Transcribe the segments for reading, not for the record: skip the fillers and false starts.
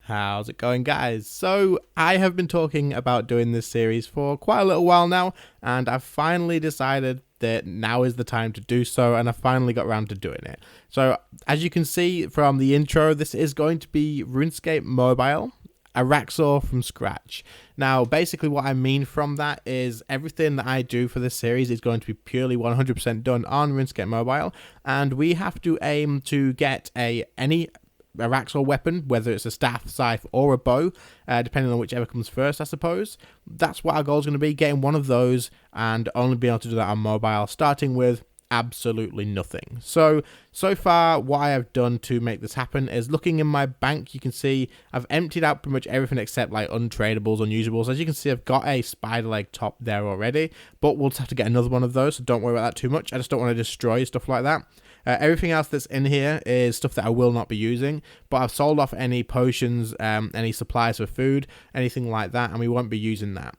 How's it going, guys? So I have been talking about doing this series for quite a little while now, and I've finally decided that now is the time to do so, and I finally got around to doing it. So as you can see from the intro, this is going to be RuneScape Mobile, Araxxor from scratch. Now, basically what I mean from that is everything that I do for this series is going to be purely 100% done on RuneScape Mobile, and we have to aim to get any Araxxor weapon, whether it's a staff, scythe, or a bow, depending on whichever comes first, I suppose. That's what our goal is going to be, getting one of those, and only being able to do that on mobile, starting with absolutely nothing. So far, what I have done to make this happen is looking in my bank, you can see I've emptied out pretty much everything except like untradables, unusables. As you can see, I've got a spider leg top there already, but we'll just have to get another one of those, so don't worry about that too much. I just don't want to destroy stuff like that. Everything else that's in here is stuff that I will not be using, but I've sold off any potions, any supplies for food, anything like that, and we won't be using that.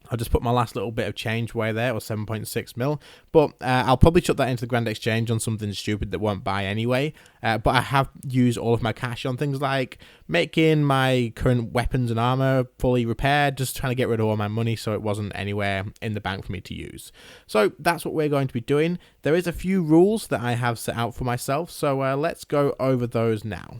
I'll just put my last little bit of change away there, or 7.6 mil, but I'll probably chuck that into the Grand Exchange on something stupid that won't buy anyway, but I have used all of my cash on things like making my current weapons and armor fully repaired, just trying to get rid of all my money so it wasn't anywhere in the bank for me to use. So that's what we're going to be doing. There is a few rules that I have set out for myself, so let's go over those now.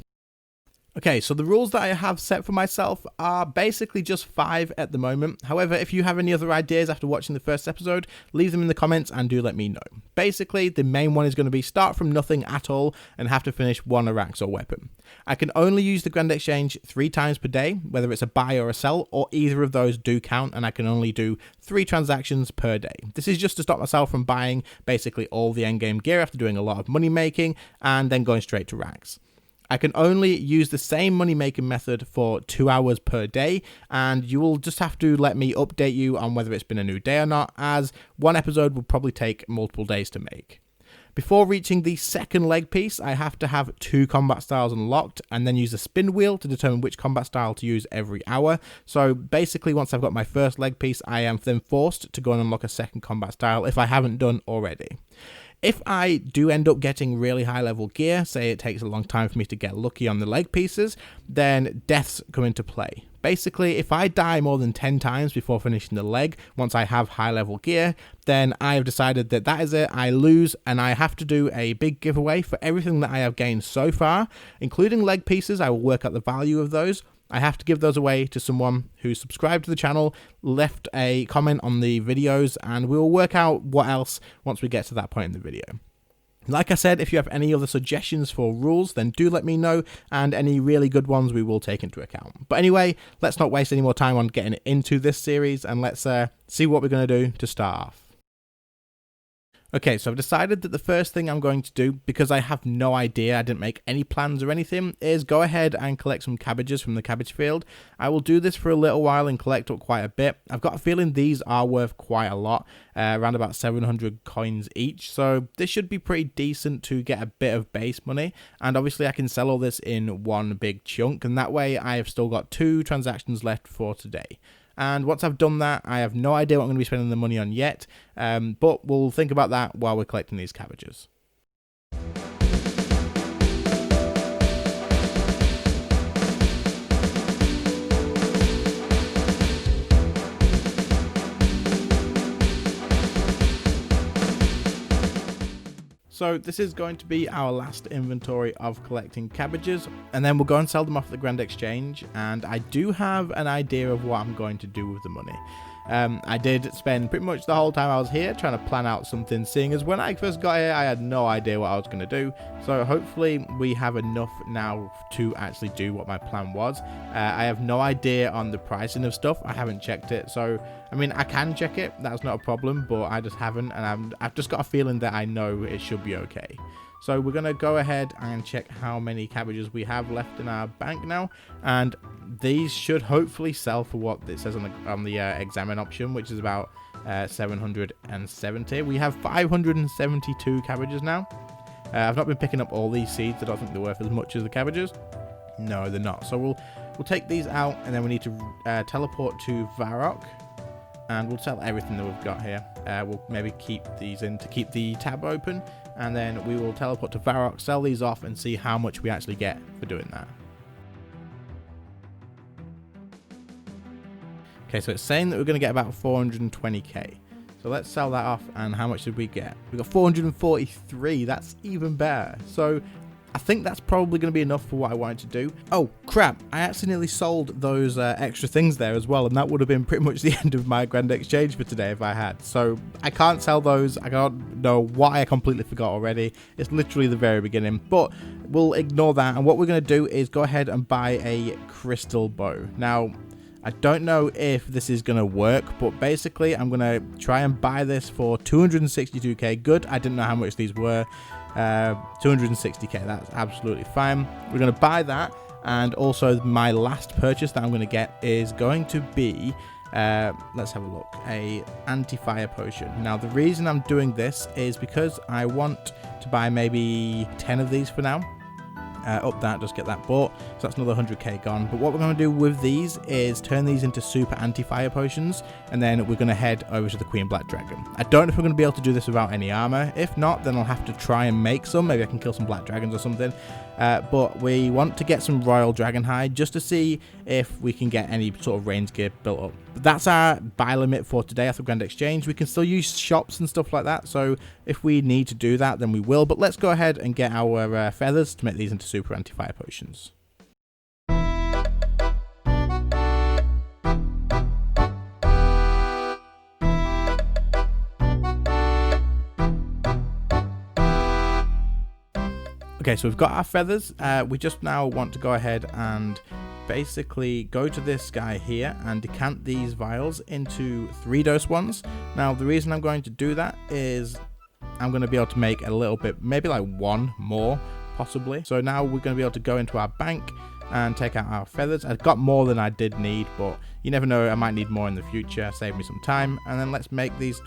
Okay, so the rules that I have set for myself are basically just 5 at the moment. However, if you have any other ideas after watching the first episode, leave them in the comments and do let me know. Basically, the main one is going to be start from nothing at all and have to finish one Araxxor weapon. I can only use the Grand Exchange 3 times per day, whether it's a buy or a sell, or either of those do count, and I can only do 3 transactions per day. This is just to stop myself from buying basically all the endgame gear after doing a lot of money making and then going straight to racks. I can only use the same money making method for 2 hours per day, and you will just have to let me update you on whether it's been a new day or not, as one episode will probably take multiple days to make. Before reaching the second leg piece, I have to have 2 combat styles unlocked and then use a spin wheel to determine which combat style to use every hour. So basically, once I've got my first leg piece, I am then forced to go and unlock a second combat style if I haven't done already. If I do end up getting really high level gear, say it takes a long time for me to get lucky on the leg pieces, then deaths come into play. Basically, if I die more than 10 times before finishing the leg, once I have high level gear, then I have decided that that is it, I lose, and I have to do a big giveaway for everything that I have gained so far, including leg pieces. I will work out the value of those. I have to give those away to someone who subscribed to the channel, left a comment on the videos, and we'll work out what else once we get to that point in the video. Like I said, if you have any other suggestions for rules, then do let me know, and any really good ones we will take into account. But anyway, let's not waste any more time on getting into this series, and let's see what we're going to do to start off. Okay, so I've decided that the first thing I'm going to do, because I have no idea, I didn't make any plans or anything, is go ahead and collect some cabbages from the cabbage field. I will do this for a little while and collect up quite a bit. I've got a feeling these are worth quite a lot, around about 700 coins each, so this should be pretty decent to get a bit of base money, and obviously I can sell all this in one big chunk, and that way I have still got 2 transactions left for today. And once I've done that, I have no idea what I'm going to be spending the money on yet, but we'll think about that while we're collecting these cabbages. So this is going to be our last inventory of collecting cabbages, and then we'll go and sell them off at the Grand Exchange, and I do have an idea of what I'm going to do with the money. I did spend pretty much the whole time I was here trying to plan out something, seeing as when I first got here I had no idea what I was going to do, so hopefully we have enough now to actually do what my plan was. I have no idea on the pricing of stuff, I haven't checked it, so I mean I can check it, that's not a problem, but I just haven't, and I've just got a feeling that I know it should be okay. So we're going to go ahead and check how many cabbages we have left in our bank now, and these should hopefully sell for what it says on the examine option, which is about 770. We have 572 cabbages now. I've not been picking up all these seeds. I don't think they're worth as much as the cabbages. No, they're not. So we'll take these out, and then we need to teleport to Varrock, and we'll sell everything that we've got here. We'll maybe keep these in to keep the tab open, and then we will teleport to Varrock, sell these off, and see how much we actually get for doing that. Okay, so it's saying that we're going to get about 420k. So let's sell that off, and how much did we get? We got 443, that's even better. So I think that's probably going to be enough for what I wanted to do. Oh, crap, I accidentally sold those extra things there as well, and that would have been pretty much the end of my grand exchange for today if I had. So I can't sell those. I don't know what I completely forgot already. It's literally the very beginning, but we'll ignore that, and what we're going to do is go ahead and buy a crystal bow. Now, I don't know if this is going to work, but basically I'm going to try and buy this for 262k. Good, I didn't know how much these were. 260k, that's absolutely fine. We're going to buy that, and also my last purchase that I'm going to get is going to be, let's have a look, a anti-fire potion. Now the reason I'm doing this is because I want to buy maybe 10 of these for now. Up that, just get that bought, so that's another 100k gone. But what we're going to do with these is turn these into super anti-fire potions, and then we're going to head over to the Queen Black Dragon. I don't know if we're going to be able to do this without any armor. If not, then I'll have to try and make some. Maybe I can kill some black dragons or something. But we want to get some royal dragon hide just to see if we can get any sort of range gear built up. But that's our buy limit for today after Grand Exchange. We can still use shops and stuff like that, so if we need to do that, then we will. But let's go ahead and get our feathers to make these into super anti-fire potions. Okay, so we've got our feathers. We just now want to go ahead and basically go to this guy here and decant these vials into 3-dose ones. Now, the reason I'm going to do that is I'm going to be able to make a little bit, maybe like one more, possibly. So now we're going to be able to go into our bank and take out our feathers. I've got more than I did need, but you never know, I might need more in the future. Save me some time. And then let's make these...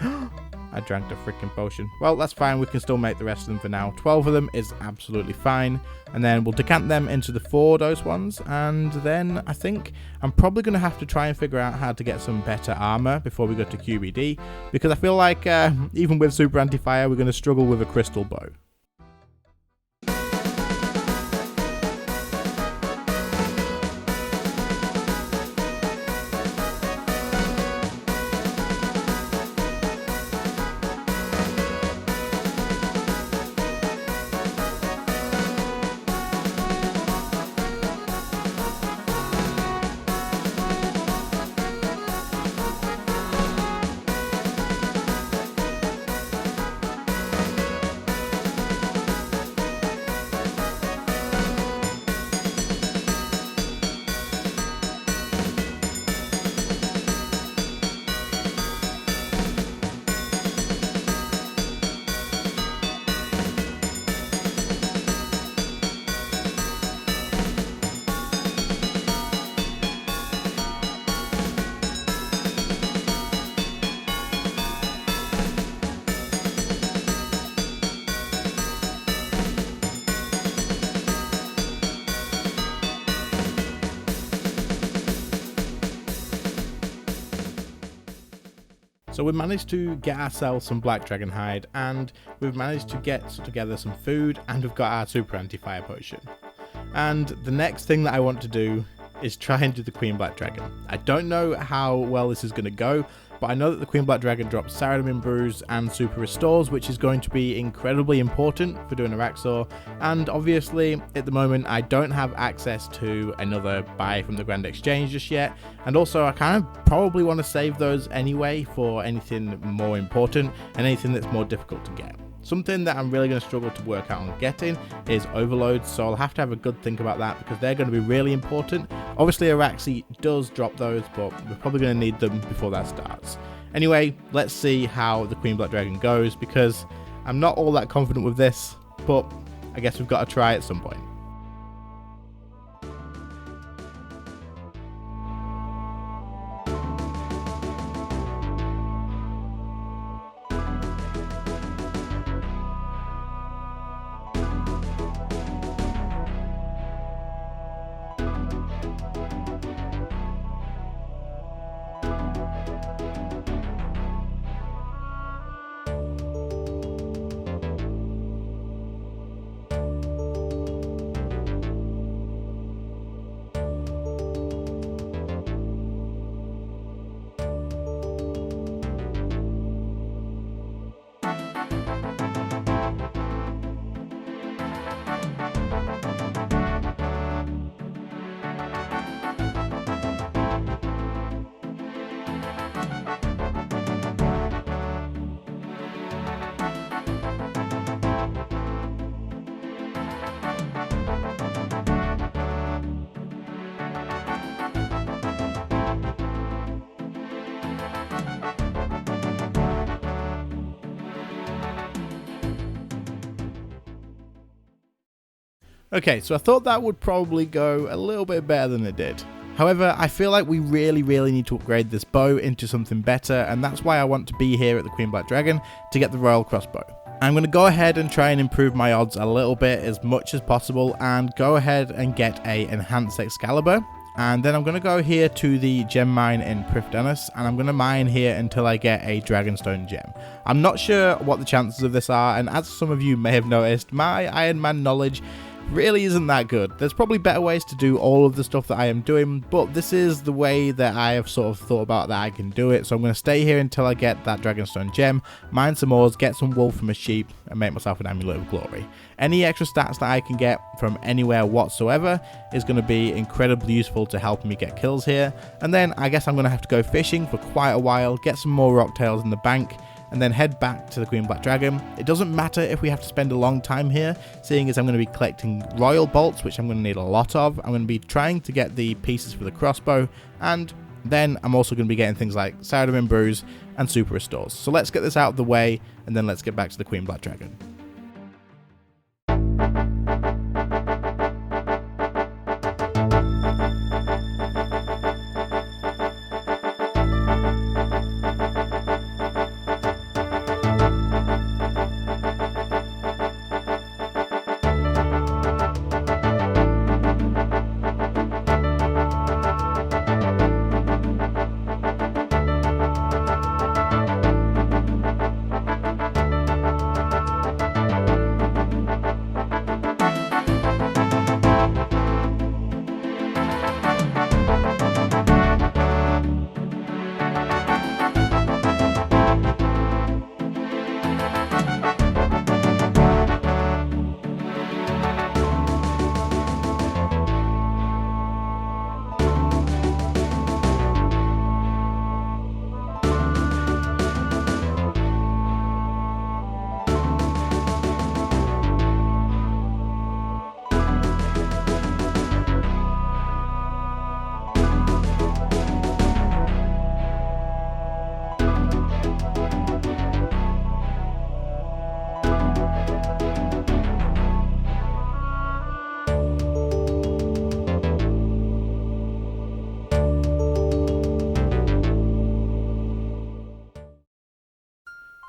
I drank the freaking potion. Well, that's fine. We can still make the rest of them for now. 12 of them is absolutely fine. And then we'll decant them into the 4-dose ones. And then I think I'm probably going to have to try and figure out how to get some better armor before we go to QBD. Because I feel like even with super anti-fire, we're going to struggle with a crystal bow. So we've managed to get ourselves some black dragon hide, and we've managed to get together some food, and we've got our super anti-fire potion. And the next thing that I want to do is try and do the Queen Black Dragon. I don't know how well this is going to go, but I know that the Queen Black Dragon drops Seiren brews and super restores, which is going to be incredibly important for doing Araxxor. And obviously at the moment I don't have access to another buy from the Grand Exchange just yet, and also I kind of probably want to save those anyway for anything more important and anything that's more difficult to get. Something that I'm really going to struggle to work out on getting is overloads, so I'll have to have a good think about that because they're going to be really important. Obviously Araxxor does drop those, but we're probably going to need them before that starts. Anyway, let's see how the Queen Black Dragon goes, because I'm not all that confident with this, but I guess we've got to try at some point. Okay, so I thought that would probably go a little bit better than it did. However, I feel like we really need to upgrade this bow into something better, and that's why I want to be here at the Queen Black Dragon to get the Royal Crossbow. I'm going to go ahead and try and improve my odds a little bit as much as possible and go ahead and get a Enhanced Excalibur. And then I'm going to go here to the gem mine in Prifdennus, and I'm going to mine here until I get a Dragonstone gem. I'm not sure what the chances of this are, and as some of you may have noticed, my Iron Man knowledge really isn't that good. There's probably better ways to do all of the stuff that I am doing, but this is the way that I have sort of thought about that I can do it. So I'm going to stay here until I get that Dragonstone gem, mine some ores, get some wool from a sheep, and make myself an Amulet of Glory. Any extra stats that I can get from anywhere whatsoever is going to be incredibly useful to help me get kills here. And then I guess I'm going to have to go fishing for quite a while, get some more rocktails in the bank, and then head back to the Queen Black Dragon. It doesn't matter if we have to spend a long time here, seeing as I'm going to be collecting royal bolts, which I'm going to need a lot of. I'm going to be trying to get the pieces for the crossbow, and then I'm also going to be getting things like Seiren brews and super restores. So let's get this out of the way, and then let's get back to the Queen Black Dragon.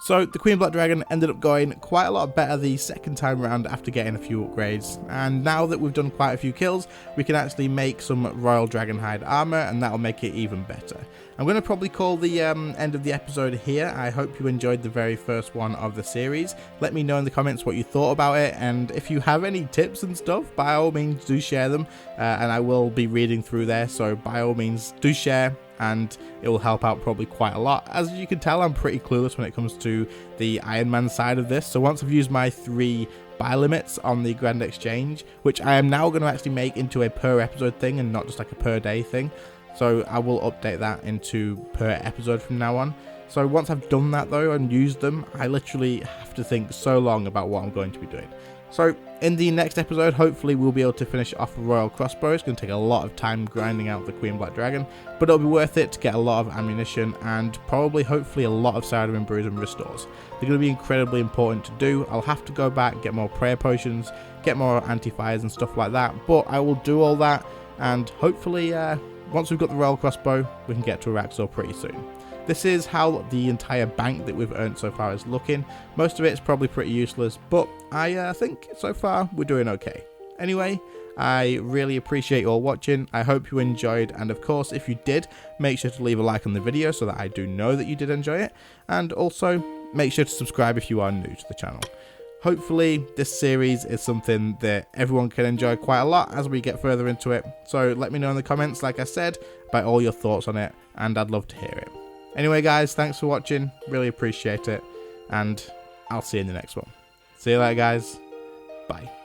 So the Queen Black Dragon ended up going quite a lot better the second time around after getting a few upgrades, and now that we've done quite a few kills, we can actually make some Royal Dragonhide armor, and that'll make it even better. I'm going to probably call the end of the episode here. I hope you enjoyed the very first one of the series. Let me know in the comments what you thought about it, and if you have any tips and stuff, by all means do share them, and I will be reading through there, so by all means do share, and it will help out probably quite a lot. As you can tell, I'm pretty clueless when it comes to the Iron Man side of this, so once I've used my 3 buy limits on the Grand Exchange, which I am now going to actually make into a per episode thing and not just like a per day thing, so I will update that into per episode from now on. So once I've done that though and used them, I literally have to think so long about what I'm going to be doing. So in the next episode, hopefully we'll be able to finish off a Royal Crossbow. It's going to take a lot of time grinding out the Queen Black Dragon, but it'll be worth it to get a lot of ammunition and probably hopefully a lot of Seiren brews and restores. They're going to be incredibly important to do. I'll have to go back, get more prayer potions, get more anti-fires and stuff like that, but I will do all that, and hopefully once we've got the Royal Crossbow, we can get to Araxxor pretty soon. This is how the entire bank that we've earned so far is looking. Most of it is probably pretty useless, but I think so far we're doing okay. Anyway, I really appreciate you all watching. I hope you enjoyed, and of course if you did, make sure to leave a like on the video so that I do know that you did enjoy it, and also make sure to subscribe if you are new to the channel. Hopefully this series is something that everyone can enjoy quite a lot as we get further into it, so let me know in the comments, like I said, about all your thoughts on it, and I'd love to hear it. Anyway guys, thanks for watching, really appreciate it, and I'll see you in the next one. See you later guys, bye.